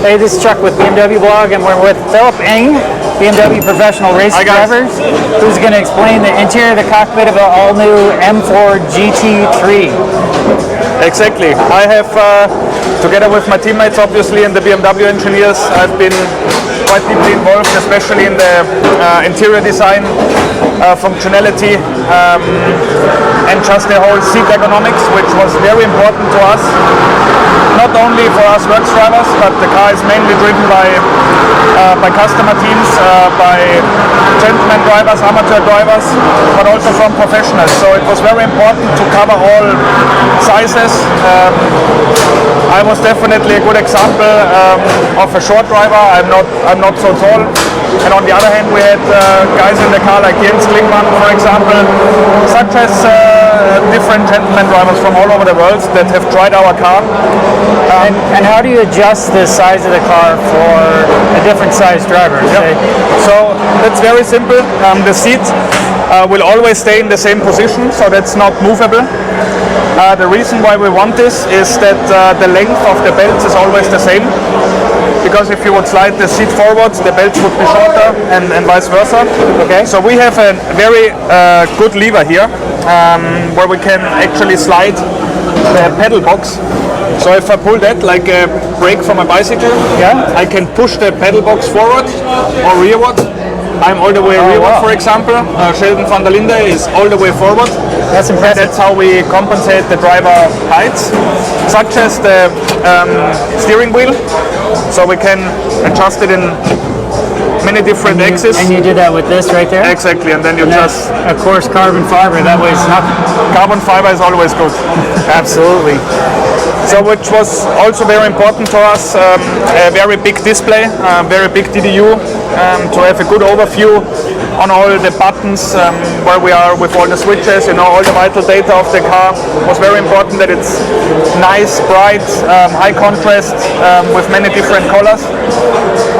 Hey, this is Chuck with BMWBLOG, and we're with Philipp Eng, BMW professional race driver, who's going to explain the interior of the cockpit of an all-new M4 GT3. Exactly. I have, together with my teammates, obviously, and the BMW engineers, I've been quite deeply involved, especially in the interior design, functionality, and just the whole seat ergonomics, which was very important to us. Not only for us works drivers, but the car is mainly driven by customer teams, by gentleman drivers, amateur drivers, but also from professionals. So it was very important to cover all sizes. I was definitely a good example of a short driver. I'm not so tall. And on the other hand, we had guys in the car like Jens Klingmann, for example, such as different gentleman drivers from all over the world that have tried our car. And how do you adjust the size of the car for a different size driver? Yep. So that's very simple. The seat will always stay in the same position, so that's not movable. The reason why we want this is that the length of the belts is always the same. Because if you would slide the seat forwards, the belts would be shorter, and vice versa. Okay. So we have a very good lever here, where we can actually slide the pedal box. So if I pull that like a brake from a bicycle, I can push the pedal box forward or rearward. I'm all the way rearward, for example. Sheldon van der Linde is all the way forward. That's impressive. That's how we compensate the driver heights, such as the steering wheel. So we can adjust it in many different axes. And you did that with this right there? Exactly, and then you just... Of course, carbon fiber, that way it's not... Carbon fiber is always good. Absolutely. So which was also very important to us, a very big display, very big DDU, to have a good overview on all the buttons, where we are with all the switches, all the vital data of the car. It was very important that it's nice, bright, high contrast, with many different colors.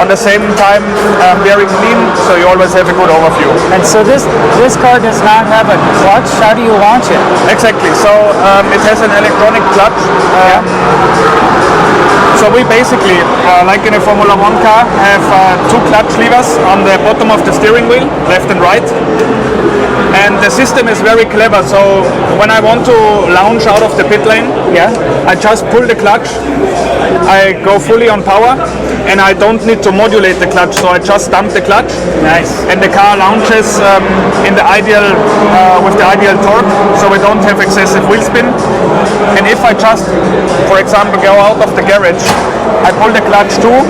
On the same time, very clean, so you always have a good overview. And so this car does not have a clutch. How do you launch it? Exactly. So it has an electronic clutch. So we basically, like in a Formula 1 car, have two clutch levers on the bottom of the steering wheel, left and right. And the system is very clever. So when I want to launch out of the pit lane, I just pull the clutch. I go fully on power, and I don't need to modulate the clutch. So I just dump the clutch. Nice. And the car launches in the ideal, with the ideal torque. So we don't have excessive wheel spin. And if I just, for example, go out of the garage, I pull the clutch too.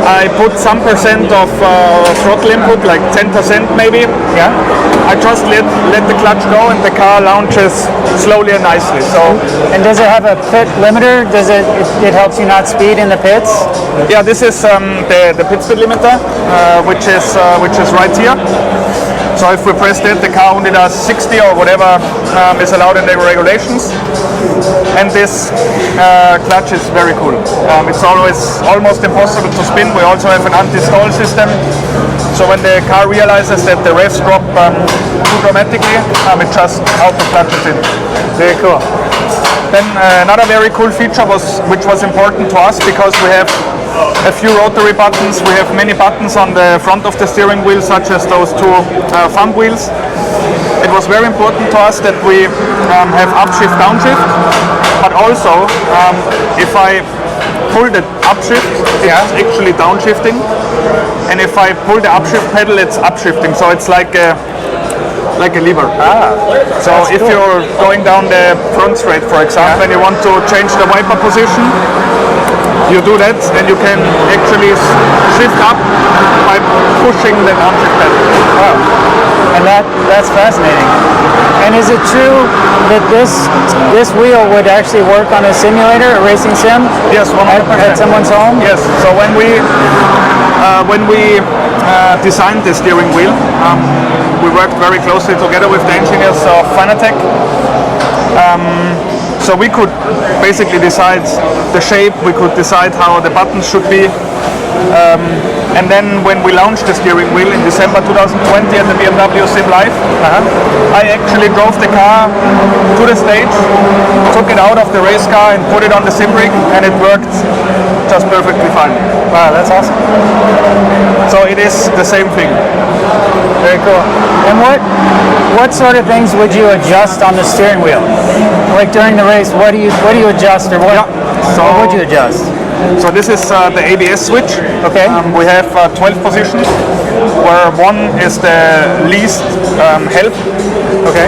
I put some percent of throttle input, like 10% maybe. I just let the clutch go, and the car launches slowly and nicely. So. And does it have a pit limiter? Does it helps you not speed in the pits? Yeah, this is the pit speed limiter, which is right here. So if we press that, the car only does 60 or whatever is allowed in the regulations. And this clutch is very cool. It's almost impossible to spin. We also have an anti-stall system. So when the car realizes that the revs drop too dramatically, it just auto-clutches in. Very cool. Then another very cool feature which was important to us, because we have a few rotary buttons. We have many buttons on the front of the steering wheel, such as those two thumb wheels. It was very important to us that we have upshift, downshift, but also if I pull the upshift, it's actually downshifting, and if I pull the upshift pedal, it's upshifting. So it's like a lever. So if you're going down the front straight, for example, and you want to change the wiper position, you do that, and you can actually shift up by pushing the downshift pedal. Wow. And that's fascinating. And is it true that this wheel would actually work on a simulator, a racing sim? Yes, 100%. At someone's home? Yes. So when we designed the steering wheel, we worked very closely together with the engineers of Fanatec. So we could basically decide the shape, we could decide how the buttons should be, And then when we launched the steering wheel in December 2020 at the BMW Sim Live, I actually drove the car to the stage, took it out of the race car and put it on the sim rig, and it worked just perfectly fine. Wow, that's awesome. So it is the same thing. Very cool. And what sort of things would you adjust on the steering wheel? Like during the race, what do you adjust, or what would you adjust? So this is the ABS switch. Okay. We have 12 positions, where 1 is the least help,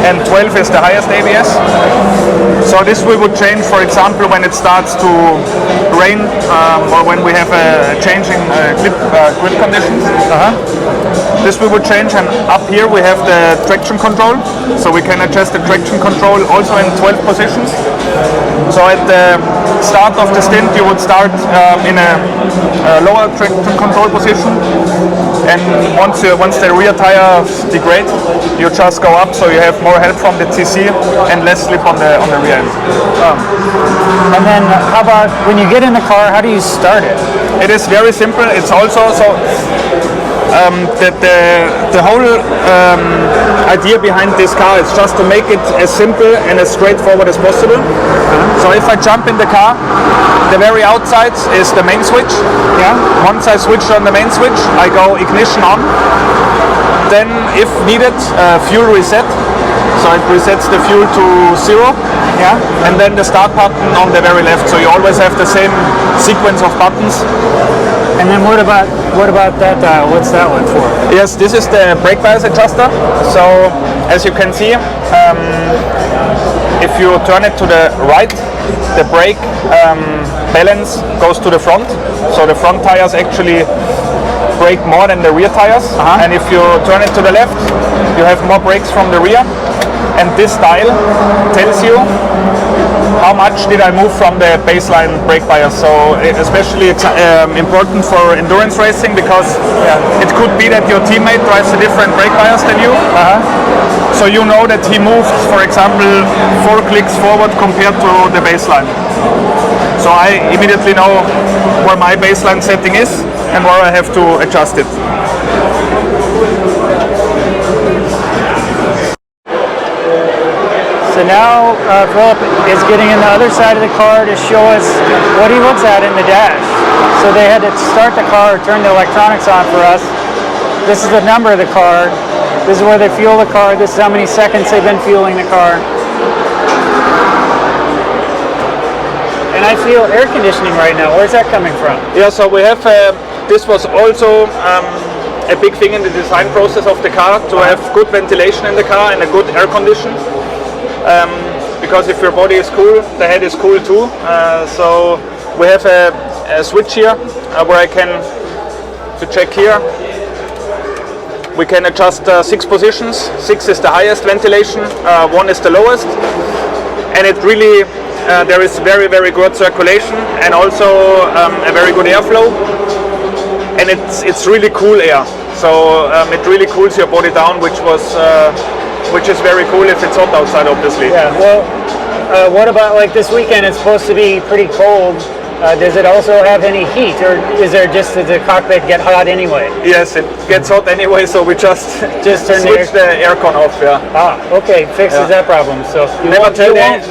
and 12 is the highest ABS. So this we would change, for example, when it starts to rain, or when we have a change in grip conditions. This we would change, and up here we have the traction control, so we can adjust the traction control also in 12 positions. So at the start of the stint you would start in a lower traction control position, and once the rear tires degrade, you just go up, so you have more help from the TC and less slip on the rear end. And then how about when you get in the car, how do you start it? It is very simple. It's also the whole idea behind this car is just to make it as simple and as straightforward as possible. So if I jump in the car, the very outside is the main switch. Once I switch on the main switch, I go ignition on. Then if needed, fuel reset. So it resets the fuel to 0. And then the start button on the very left. So you always have the same sequence of buttons. And then what about that? What's that one for? Yes, this is the brake bias adjuster. So as you can see, if you turn it to the right, the brake balance goes to the front. So the front tires actually brake more than the rear tires. And if you turn it to the left, you have more brakes from the rear. And this dial tells you how much did I move from the baseline brake bias. So especially it's important for endurance racing, because it could be that your teammate drives a different brake bias than you. So you know that he moved, for example, 4 clicks forward compared to the baseline. So I immediately know where my baseline setting is and where I have to adjust it. So now Philipp is getting in the other side of the car to show us what he looks at in the dash. So they had to start the car, turn the electronics on for us. This is the number of the car. This is where they fuel the car. This is how many seconds they've been fueling the car. And I feel air conditioning right now. Where's that coming from? Yeah, so we have, this was also a big thing in the design process of the car, to have good ventilation in the car and a good air condition. Because if your body is cool, the head is cool too. So we have a switch here where I can, to check here, we can adjust 6 positions. 6 is the highest ventilation, 1 is the lowest, and it really, there is very, very good circulation and also a very good airflow, and it's really cool air. So it really cools your body down, which is very cool if it's hot outside, obviously. Yeah, well, what about like this weekend? It's supposed to be pretty cold. Does it also have any heat, or is there just does the cockpit get hot anyway? Yes, it gets hot anyway, so we just turn switch the aircon off. Okay, fixes that problem. So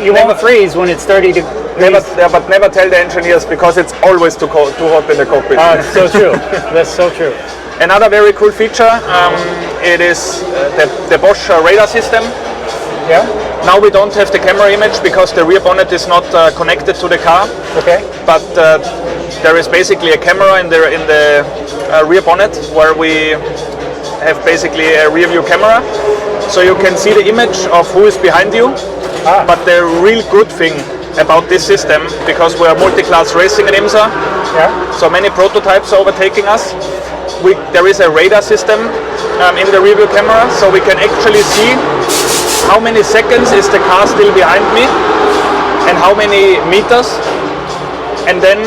you won't freeze when it's 30 degrees. But never tell the engineers, because it's always too hot in the cockpit. So true. That's so true. Another very cool feature, it is the Bosch radar system. Now we don't have the camera image because the rear bonnet is not connected to the car. But there is basically a camera in the rear bonnet, where we have basically a rear view camera, so you can see the image of who is behind you. But the real good thing about this system, because we are multi-class racing in IMSA, so many prototypes are overtaking us. There is a radar system in the rear view camera, so we can actually see how many seconds is the car still behind me and how many meters. And then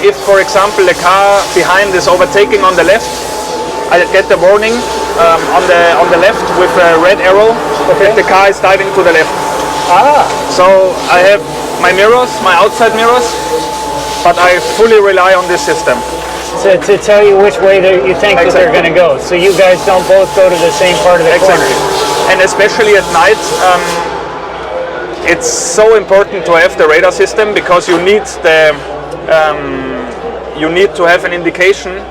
if, for example, the car behind is overtaking on the left, I get the warning on the left with a red arrow that the car is diving to the left. So I have my mirrors, my outside mirrors, but I fully rely on this system. to tell you which way you think that they're going to go. So you guys don't both go to the same part of the corner. And especially at night, it's so important to have the radar system because you need to have an indication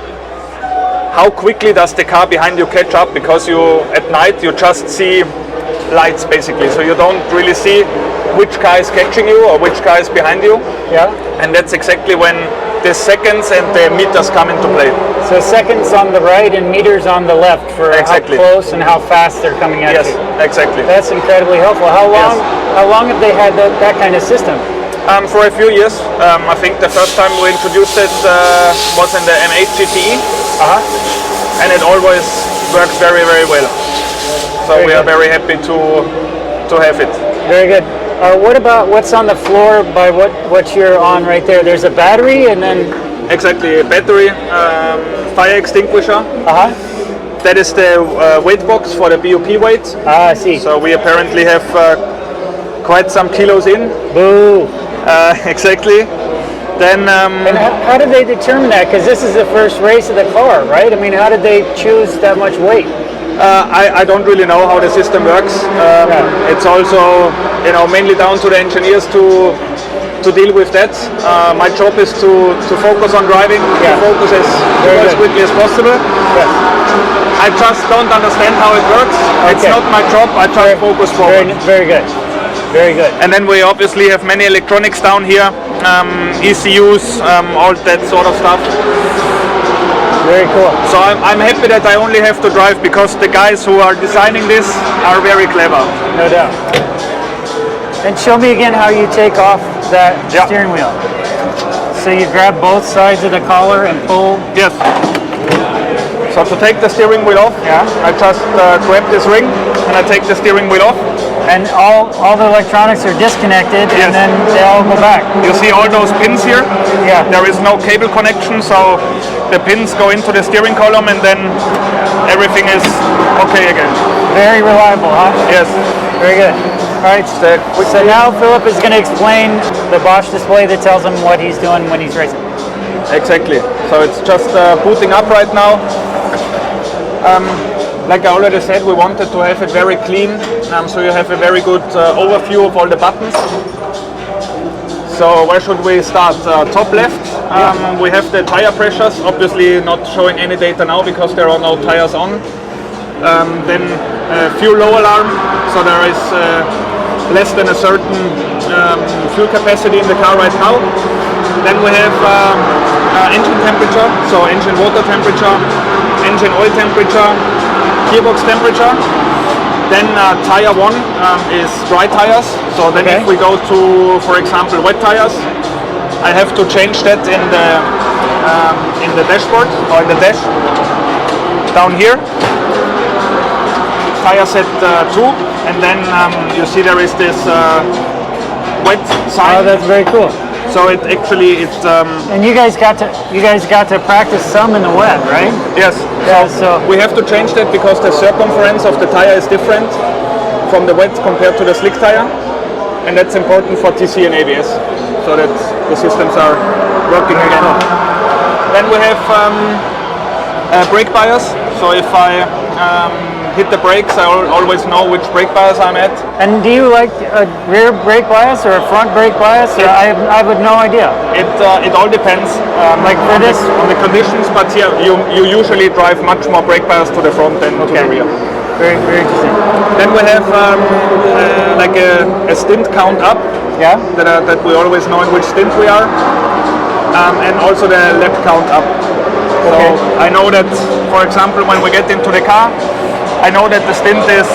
how quickly does the car behind you catch up, because at night you just see lights basically, so you don't really see which car is catching you or which car is behind you. Yeah. And that's exactly when the seconds and the meters come into play. So seconds on the right and meters on the left for how close and how fast they're coming at you. Yes, exactly. That's incredibly helpful. How long have they had that kind of system? For a few years. I think the first time we introduced it was in the M4 GT3, and it always works very, very well. So we are very happy to have it. Very good. What about what's on the floor by what you're on right there? There's a battery and then... Exactly, a battery, fire extinguisher. That is the weight box for the BOP weight. I see. So we apparently have quite some kilos in. Boo! Exactly. Then... and how did they determine that? Because this is the first race of the car, right? I mean, how did they choose that much weight? I don't really know how the system works. It's also, mainly down to the engineers to deal with that. My job is to focus on driving, to focus as quickly as possible. I just don't understand how it works. It's not my job. I try to focus forward. Very good. Very good. And then we obviously have many electronics down here, ECUs, all that sort of stuff. Very cool. So I'm happy that I only have to drive because the guys who are designing this are very clever. No doubt. And show me again how you take off that steering wheel. So you grab both sides of the collar and pull? Yes. So to take the steering wheel off, I just grab this ring and I take the steering wheel off. And all the electronics are disconnected and then they all go back. You see all those pins here? Yeah. There is no cable connection, so the pins go into the steering column and then everything is okay again. Very reliable, huh? Yes. Very good. All right, so now Philipp is going to explain the Bosch display that tells him what he's doing when he's racing. Exactly. So it's just booting up right now. Like I already said, we wanted to have it very clean, so you have a very good overview of all the buttons. So where should we start? Top left, we have the tire pressures, obviously not showing any data now because there are no tires on. Then fuel low alarm, so there is less than a certain fuel capacity in the car right now. Then we have engine temperature, so engine water temperature, engine oil temperature, gearbox temperature. Then tire 1 is dry tires, so then if we go to, for example, wet tires, I have to change that in the dashboard or in the dash down here. Tire set 2, and then you see there is this wet sign. Oh, that's very cool. So it actually and you guys got to practice some in the wet, right? Yes. Yeah. So we have to change that because the circumference of the tire is different from the wet compared to the slick tire, and that's important for TC and ABS, so that the systems are working again. Then we have brake bias. So if I hit the brakes, I always know which brake bias I'm at. And do you like a rear brake bias or a front brake bias? Or I have no idea. It all depends. Like for this, on the conditions, but yeah, you usually drive much more brake bias to the front than to the rear. Very, very interesting. Then we have like a stint count up. Yeah. That we always know in which stint we are, and also the lap count up. So I know that, for example, when we get into the car, I know that the stint is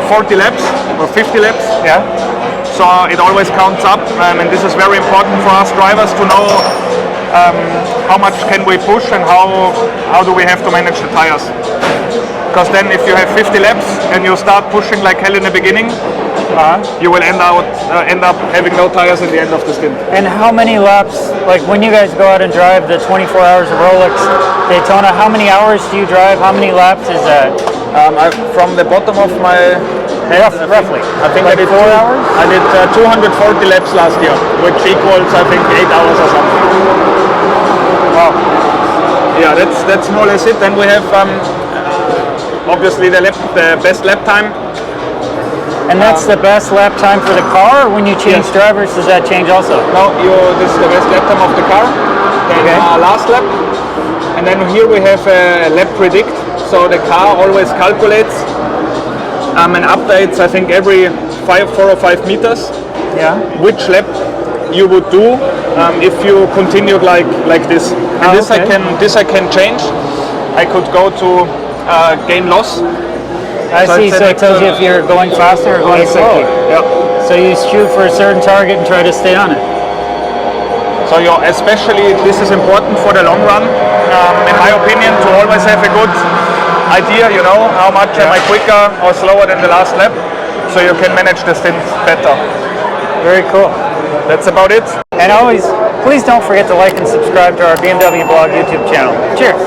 40 laps or 50 laps. Yeah. So it always counts up, and this is very important for us drivers to know how much can we push and how do we have to manage the tires. Because then if you have 50 laps and you start pushing like hell in the beginning, you will end up having no tires in the end of the stint. And how many laps, like when you guys go out and drive the 24 hours of Rolex Daytona, how many hours do you drive? How many laps is that? From the bottom of my head, roughly. I think like I did 4 hours? I did 240 laps last year, which equals I think 8 hours or something. well. Yeah, that's more or less it. Then we have obviously the best lap time. And that's the best lap time for the car, or when you change drivers, does that change also? No, this is the best lap time of the car. Then last lap. And then here we have a lap predict. So the car always calculates and updates, I think, every 4 or 5 meters. Yeah. Which lap you would do if you continued like this. And this I can change. I could go to gain loss. I see, so it tells you if you're going faster or going slow. Yeah. So you shoot for a certain target and try to stay on it. So especially this is important for the long run, in my opinion, to always have a good idea, how much am I quicker or slower than the last lap, so you can manage the stint better. Very cool. That's about it. And always, please don't forget to like and subscribe to our BMW Blog YouTube channel. Cheers.